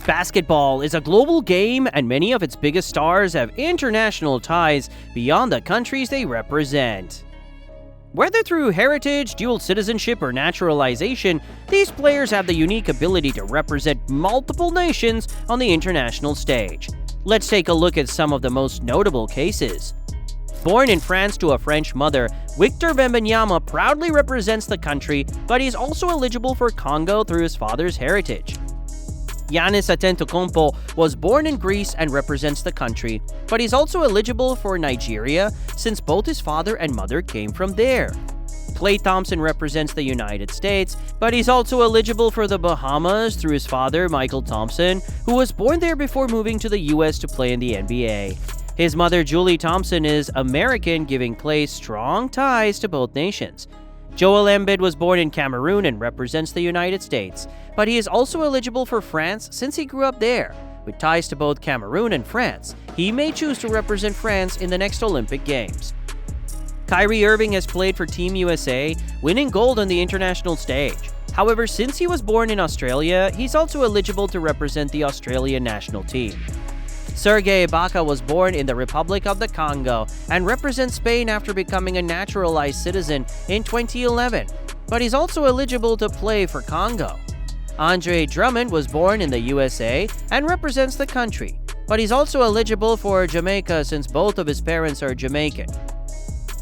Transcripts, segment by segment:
Basketball is a global game, and many of its biggest stars have international ties beyond the countries they represent. Whether through heritage, dual citizenship, or naturalization, these players have the unique ability to represent multiple nations on the international stage. Let's take a look at some of the most notable cases. Born in France to a French mother, Victor Wembanyama proudly represents the country, but he is also eligible for Congo through his father's heritage. Giannis Antetokounmpo was born in Greece and represents the country, but he's also eligible for Nigeria since both his father and mother came from there. Klay Thompson represents the United States, but he's also eligible for the Bahamas through his father, Michael Thompson, who was born there before moving to the US to play in the NBA. His mother, Julie Thompson, is American, giving Klay strong ties to both nations. Joel Embiid was born in Cameroon and represents the United States, but he is also eligible for France since he grew up there. With ties to both Cameroon and France, he may choose to represent France in the next Olympic Games. Kyrie Irving has played for Team USA, winning gold on the international stage. However, since he was born in Australia, he's also eligible to represent the Australian national team. Serge Ibaka was born in the Republic of the Congo and represents Spain after becoming a naturalized citizen in 2011, but he's also eligible to play for Congo. Andre Drummond was born in the USA and represents the country, but he's also eligible for Jamaica since both of his parents are Jamaican.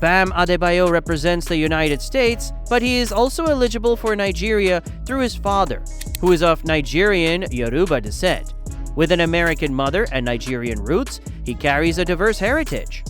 Bam Adebayo represents the United States, but he is also eligible for Nigeria through his father, who is of Nigerian Yoruba descent. With an American mother and Nigerian roots, he carries a diverse heritage.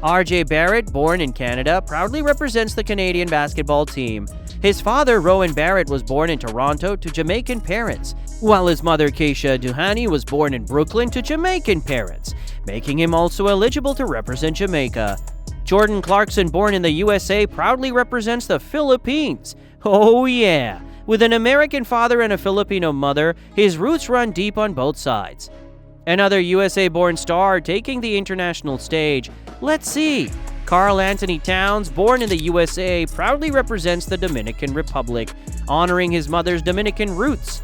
RJ Barrett, born in Canada, proudly represents the Canadian basketball team. His father, Rowan Barrett, was born in Toronto to Jamaican parents, while his mother, Keisha Duhani, was born in Brooklyn to Jamaican parents, making him also eligible to represent Jamaica. Jordan Clarkson, born in the USA, proudly represents the Philippines. Oh yeah! With an American father and a Filipino mother, his roots run deep on both sides. Another USA-born star taking the international stage. Let's see. Karl Anthony Towns, born in the USA, proudly represents the Dominican Republic, honoring his mother's Dominican roots.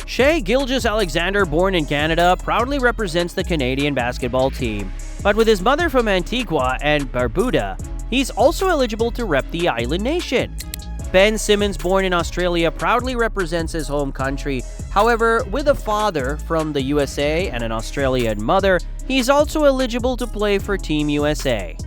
Shai Gilgeous-Alexander, born in Canada, proudly represents the Canadian basketball team. But with his mother from Antigua and Barbuda, he's also eligible to rep the island nation. Ben Simmons, born in Australia, proudly represents his home country. However, with a father from the USA and an Australian mother, he's also eligible to play for Team USA.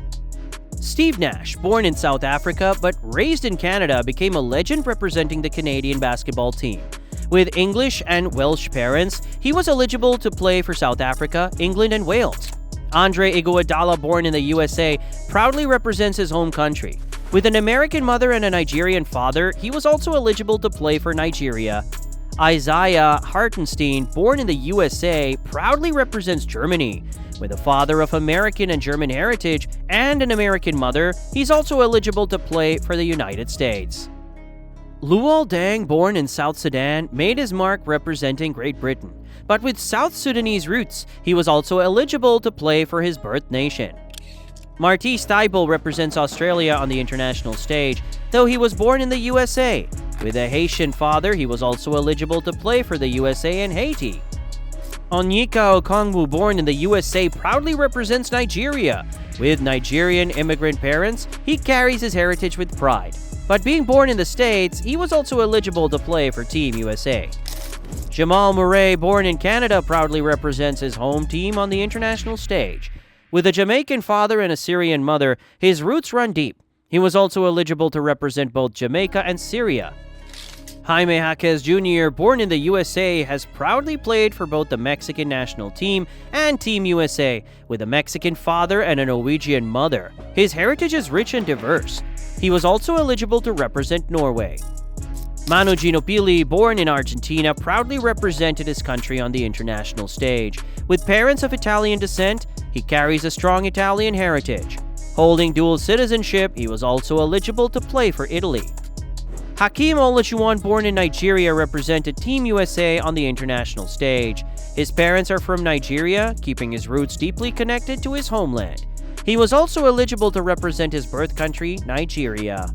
Steve Nash, born in South Africa but raised in Canada, became a legend representing the Canadian basketball team. With English and Welsh parents, he was eligible to play for South Africa, England, and Wales. Andre Iguodala, born in the USA, proudly represents his home country. With an American mother and a Nigerian father, he was also eligible to play for Nigeria. Isaiah Hartenstein, born in the USA, proudly represents Germany. With a father of American and German heritage and an American mother, he's also eligible to play for the United States. Luol Deng, born in South Sudan, made his mark representing Great Britain. But with South Sudanese roots, he was also eligible to play for his birth nation. Marty Steibel represents Australia on the international stage, though he was born in the USA. With a Haitian father, he was also eligible to play for the USA and Haiti. Onyeka Okongwu, born in the USA, proudly represents Nigeria. With Nigerian immigrant parents, he carries his heritage with pride. But being born in the States, he was also eligible to play for Team USA. Jamal Murray, born in Canada, proudly represents his home team on the international stage. With a Jamaican father and a Syrian mother, his roots run deep. He was also eligible to represent both Jamaica and Syria. Jaime Jaquez Jr., born in the USA, has proudly played for both the Mexican national team and Team USA. With a Mexican father and a Norwegian mother, his heritage is rich and diverse. He was also eligible to represent Norway. Manu Ginopili, born in Argentina, proudly represented his country on the international stage. With parents of Italian descent, he carries a strong Italian heritage. Holding dual citizenship, he was also eligible to play for Italy. Hakeem Olajuwon, born in Nigeria, represented Team USA on the international stage. His parents are from Nigeria, keeping his roots deeply connected to his homeland. He was also eligible to represent his birth country, Nigeria.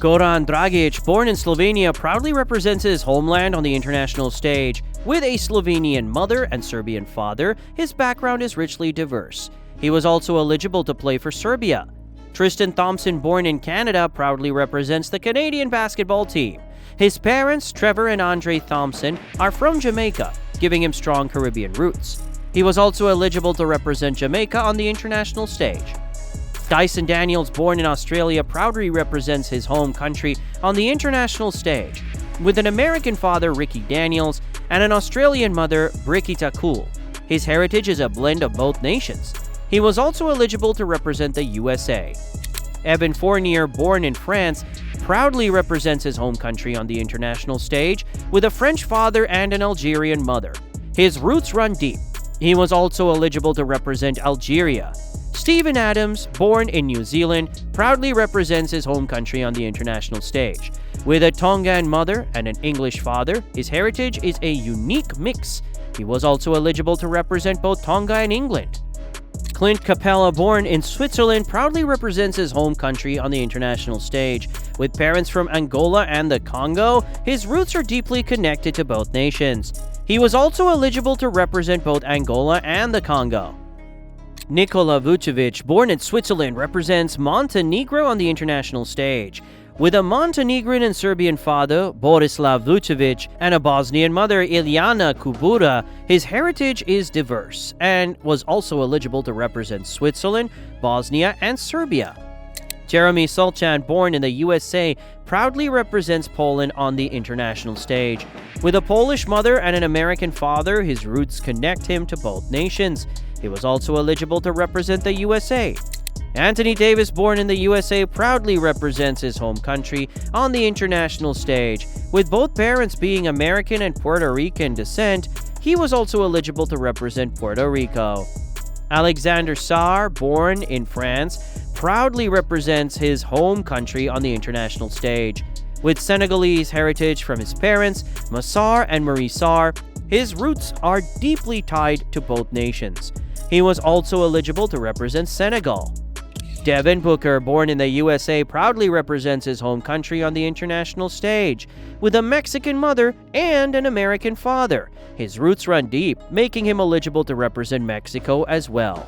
Goran Dragic, born in Slovenia, proudly represents his homeland on the international stage. With a Slovenian mother and Serbian father, his background is richly diverse. He was also eligible to play for Serbia. Tristan Thompson, born in Canada, proudly represents the Canadian basketball team. His parents, Trevor and Andre Thompson, are from Jamaica, giving him strong Caribbean roots. He was also eligible to represent Jamaica on the international stage. Dyson Daniels, born in Australia, proudly represents his home country on the international stage. With an American father, Ricky Daniels, and an Australian mother, Brigitte Cool. His heritage is a blend of both nations. He was also eligible to represent the USA. Evan Fournier, born in France, proudly represents his home country on the international stage with a French father and an Algerian mother. His roots run deep. He was also eligible to represent Algeria. Stephen Adams, born in New Zealand, proudly represents his home country on the international stage. With a Tongan mother and an English father, his heritage is a unique mix. He was also eligible to represent both Tonga and England. Clint Capella, born in Switzerland, proudly represents his home country on the international stage. With parents from Angola and the Congo, his roots are deeply connected to both nations. He was also eligible to represent both Angola and the Congo. Nikola Vucevic, born in Switzerland, represents Montenegro on the international stage. With a Montenegrin and Serbian father, Borislav Vucevic, and a Bosnian mother, Ilijana Kubura, his heritage is diverse and was also eligible to represent Switzerland, Bosnia, and Serbia. Jeremy Solchan, born in the USA, proudly represents Poland on the international stage. With a Polish mother and an American father, his roots connect him to both nations. He was also eligible to represent the USA. Anthony Davis, born in the USA, proudly represents his home country on the international stage. With both parents being American and Puerto Rican descent, he was also eligible to represent Puerto Rico. Alexander Sarr, born in France, proudly represents his home country on the international stage. With Senegalese heritage from his parents, Massar and Marie Sarr, his roots are deeply tied to both nations. He was also eligible to represent Senegal. Devin Booker, born in the USA, proudly represents his home country on the international stage. With a Mexican mother and an American father, his roots run deep, making him eligible to represent Mexico as well.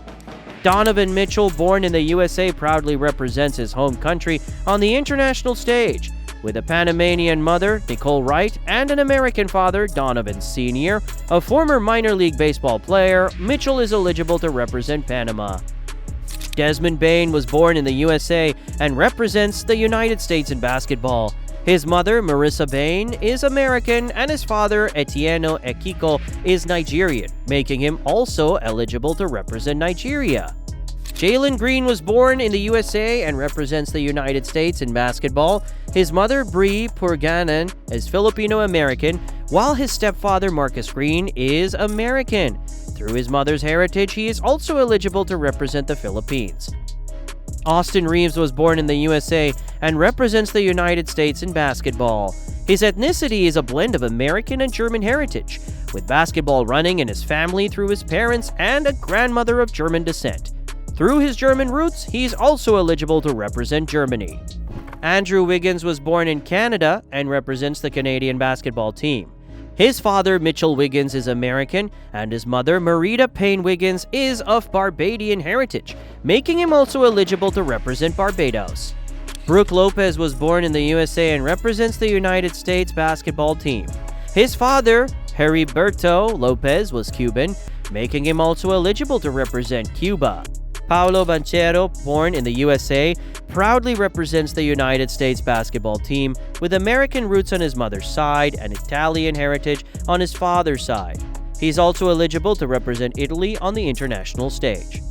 Donovan Mitchell, born in the USA, proudly represents his home country on the international stage. With a Panamanian mother, Nicole Wright, and an American father, Donovan Sr., a former minor league baseball player, Mitchell is eligible to represent Panama. Desmond Bain was born in the USA and represents the United States in basketball. His mother, Marissa Bain, is American, and his father, Etienne Ekiko, is Nigerian, making him also eligible to represent Nigeria. Jalen Green was born in the USA and represents the United States in basketball. His mother, Bree Purganan, is Filipino-American, while his stepfather, Marcus Green, is American. Through his mother's heritage, he is also eligible to represent the Philippines. Austin Reeves was born in the USA and represents the United States in basketball. His ethnicity is a blend of American and German heritage, with basketball running in his family through his parents and a grandmother of German descent. Through his German roots, he is also eligible to represent Germany. Andrew Wiggins was born in Canada and represents the Canadian basketball team. His father, Mitchell Wiggins, is American, and his mother, Marita Payne Wiggins, is of Barbadian heritage, making him also eligible to represent Barbados. Brooke Lopez was born in the USA and represents the United States basketball team. His father, Heriberto Lopez, was Cuban, making him also eligible to represent Cuba. Paolo Banchero, born in the USA, proudly represents the United States basketball team with American roots on his mother's side and Italian heritage on his father's side. He's also eligible to represent Italy on the international stage.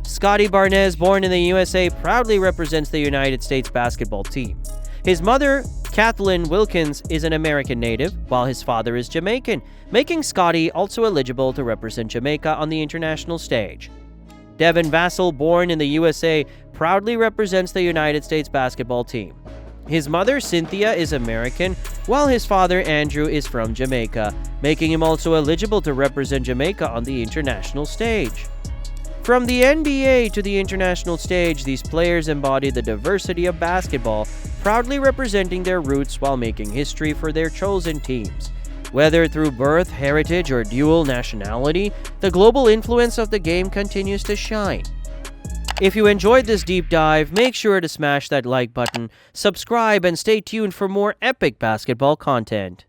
Scotty Barnes, born in the USA, proudly represents the United States basketball team. His mother, Kathleen Wilkins, is an American native, while his father is Jamaican, making Scotty also eligible to represent Jamaica on the international stage. Devin Vassell, born in the USA, proudly represents the United States basketball team. His mother, Cynthia, is American, while his father, Andrew, is from Jamaica, making him also eligible to represent Jamaica on the international stage. From the NBA to the international stage, these players embody the diversity of basketball, proudly representing their roots while making history for their chosen teams. Whether through birth, heritage, or dual nationality, the global influence of the game continues to shine. If you enjoyed this deep dive, make sure to smash that like button, subscribe, and stay tuned for more epic basketball content.